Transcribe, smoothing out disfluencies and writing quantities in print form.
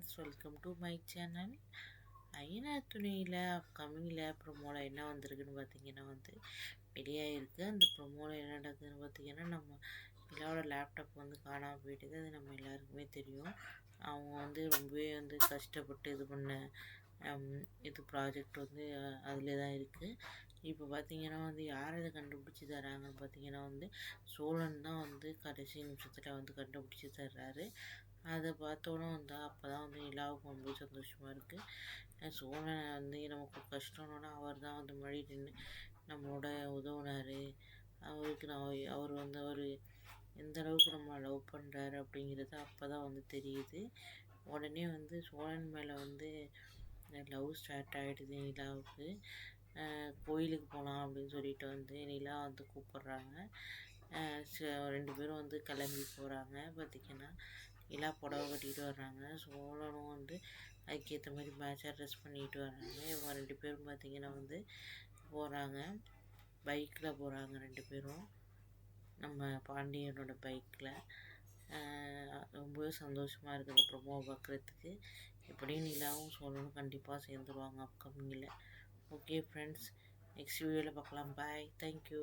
Friends, welcome to my channel. Ayyanar துணையில் அப்கமிங்கில் ப்ரொமோவில் என்ன வந்திருக்குன்னு பார்த்தீங்கன்னா வெளியாகிருக்கு. அந்த ப்ரொமோவில் என்ன நடக்குதுன்னு பார்த்தீங்கன்னா, நம்ம நிலாவோட லேப்டாப் காணாமல் போயிட்டுது. அது நம்ம எல்லாருக்குமே தெரியும். அவங்க ரொம்பவே கஷ்டப்பட்டு இது பண்ண இது ப்ராஜெக்ட் அதிலே தான் இருக்குது. இப்போ பார்த்தீங்கன்னா யார் அதை கண்டுபிடிச்சி தராங்கன்னு பார்த்தீங்கன்னா சோழன் தான் கடைசி நிமிஷத்தில் கண்டுபிடிச்சி தர்றாரு. அதை பார்த்தோன்னே அப்போ தான் நிலாவுக்கு ரொம்ப சந்தோஷமாக இருக்குது. சோழன் நமக்கு கஷ்டம்னா அவர் தான் மழை நின்று நம்மளோட உதவுனார். அவருக்கு அவர் அவர் எந்த அளவுக்கு நம்ம லவ் பண்ணுறாரு அப்படிங்கிறது அப்போ தான் தெரியுது. உடனே சோழன் மேலே லவ் ஸ்டார்ட் ஆகிடுது நிலாவுக்கு. கோயிலுக்கு போகலாம் அப்படின்னு சொல்லிட்டு நிலா கூப்பிட்றாங்க. 2 பேரும் கிளம்பி போகிறாங்க. பார்த்திங்கன்னா நிலா புடவை கட்டிகிட்டு வர்றாங்க. சோழனும் அதுக்கேற்ற மாதிரி மேட்சாக ட்ரெஸ் பண்ணிட்டு வர்றாங்க. இவங்க 2 பேரும் பார்த்திங்கன்னா போகிறாங்க. பைக்கில் போகிறாங்க 2 பேரும், நம்ம பாண்டியனோட பைக்கில். ரொம்பவே சந்தோஷமாக இருக்குது ப்ரொமோ பார்க்குறதுக்கு. எப்படியும் நிலாவும் சோழனும் கண்டிப்பாக சேர்ந்துருவாங்க அப்கமிங்கில். ஓகே ஃப்ரெண்ட்ஸ், நெக்ஸ்ட் வீடியோவில் பார்க்கலாம். பாய், தேங்க்யூ.